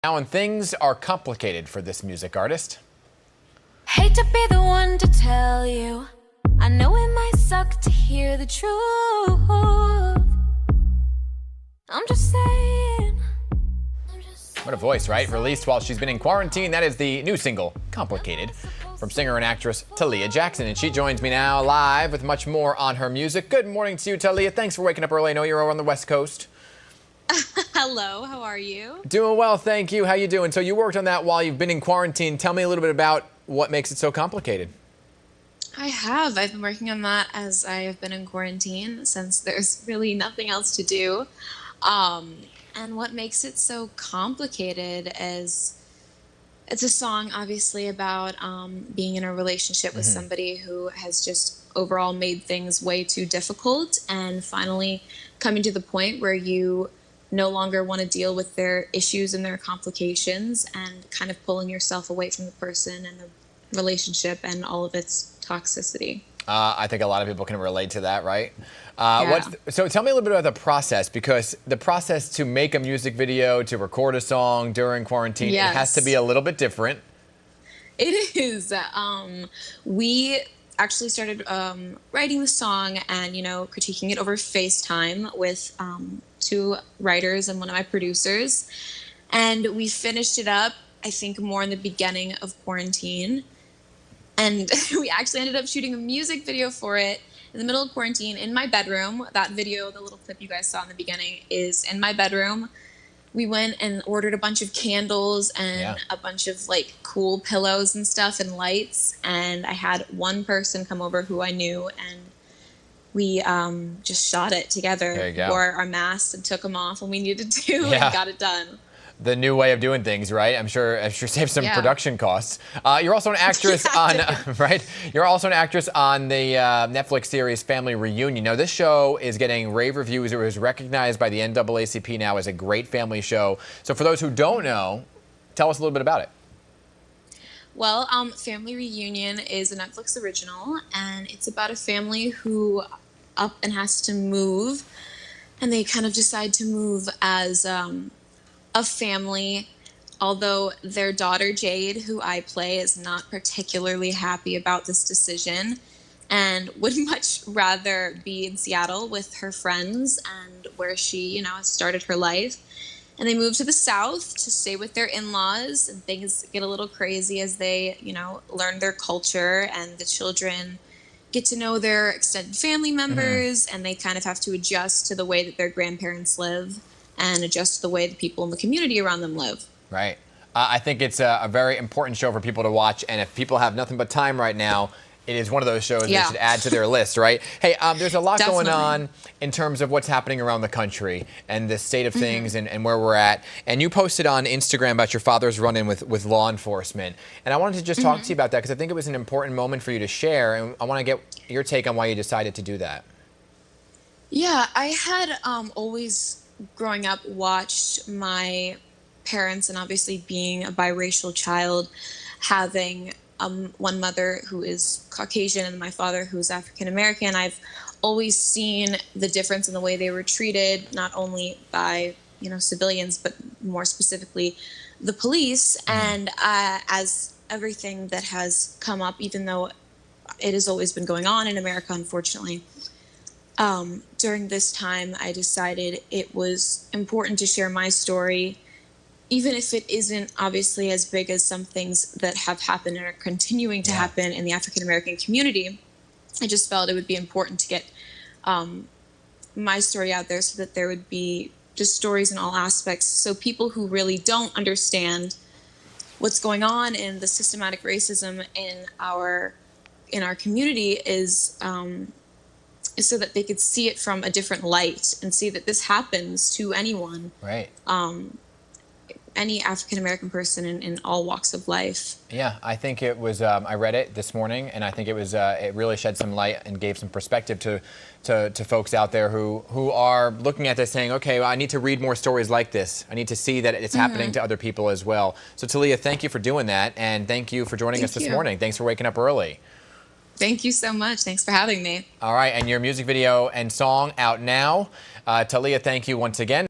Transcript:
Now, and things are complicated for this music artist. Hate to be the one to tell you, I know it might suck to hear the truth. I'm just saying. What a voice, right? Released while she's been in quarantine. That is the new single, Complicated, from singer and actress Talia Jackson. And she joins me now live with much more on her music. Good morning to you, Talia. Thanks for waking up early. I know you're over on the West Coast. Hello, how are you? Doing well, thank you. How you doing? So you worked on that while you've been in quarantine. Tell me a little bit about what makes it so complicated. I've been working on that as I have been in quarantine since there's really nothing else to do. And what makes it so complicated is it's a song obviously about being in a relationship with somebody who has just overall made things way too difficult and finally coming to the point where you no longer want to deal with their issues and their complications and kind of pulling yourself away from the person and the relationship and all of its toxicity. I think a lot of people can relate to that, right? Yeah. So tell me a little bit about the process, because the process to make a music video, to record a song during quarantine, Yes. It has to be a little bit different. It is. We actually started writing the song and, critiquing it over FaceTime with two writers and one of my producers. And we finished it up, I think, more in the beginning of quarantine. And we actually ended up shooting a music video for it in the middle of quarantine in my bedroom. That video, the little clip you guys saw in the beginning, is in my bedroom. We went and ordered a bunch of candles and a bunch of cool pillows and stuff and lights. And I had one person come over who I knew, and we just shot it together. There you go. Wore our masks and took them off when we needed to and got it done. The new way of doing things, right? I'm sure saves some production costs. You're also an actress right? You're also an actress on the Netflix series Family Reunion. Now, this show is getting rave reviews. It was recognized by the NAACP now as a great family show. So for those who don't know, tell us a little bit about it. Well, Family Reunion is a Netflix original, and it's about a family who up and has to move, and they kind of decide to move as a family, although their daughter Jade, who I play, is not particularly happy about this decision and would much rather be in Seattle with her friends and where she, has started her life. And they move to the South to stay with their in-laws, and things get a little crazy as they, learn their culture, and the children get to know their extended family members, and they kind of have to adjust to the way that their grandparents live and adjust to the way the people in the community around them live. Right. I think it's a very important show for people to watch, and if people have nothing but time right now, it is one of those shows they should add to their list, right? Hey, there's a lot going on in terms of what's happening around the country and the state of things and where we're at. And you posted on Instagram about your father's run-in with law enforcement. And I wanted to just talk to you about that because I think it was an important moment for you to share, and I want to get your take on why you decided to do that. Yeah, I had always, growing up, watched my parents, and obviously being a biracial child, having one mother who is Caucasian and my father who's African American. I've always seen the difference in the way they were treated, not only by civilians, but more specifically the police. And as everything that has come up, even though it has always been going on in America, unfortunately, during this time, I decided it was important to share my story, even if it isn't obviously as big as some things that have happened and are continuing to happen in the African American community. I just felt it would be important to get my story out there so that there would be just stories in all aspects. So people who really don't understand what's going on in the systematic racism in our community is so that they could see it from a different light and see that this happens to anyone. Right. Any African-American person in all walks of life. Yeah, I think it was, I read it this morning, and I think it was, it really shed some light and gave some perspective to folks out there who are looking at this saying, okay, well, I need to read more stories like this. I need to see that it's happening to other people as well. So Talia, thank you for doing that, and thank you for joining us this morning. Thanks for waking up early. Thank you so much. Thanks for having me. All right, and your music video and song out now. Talia, thank you once again.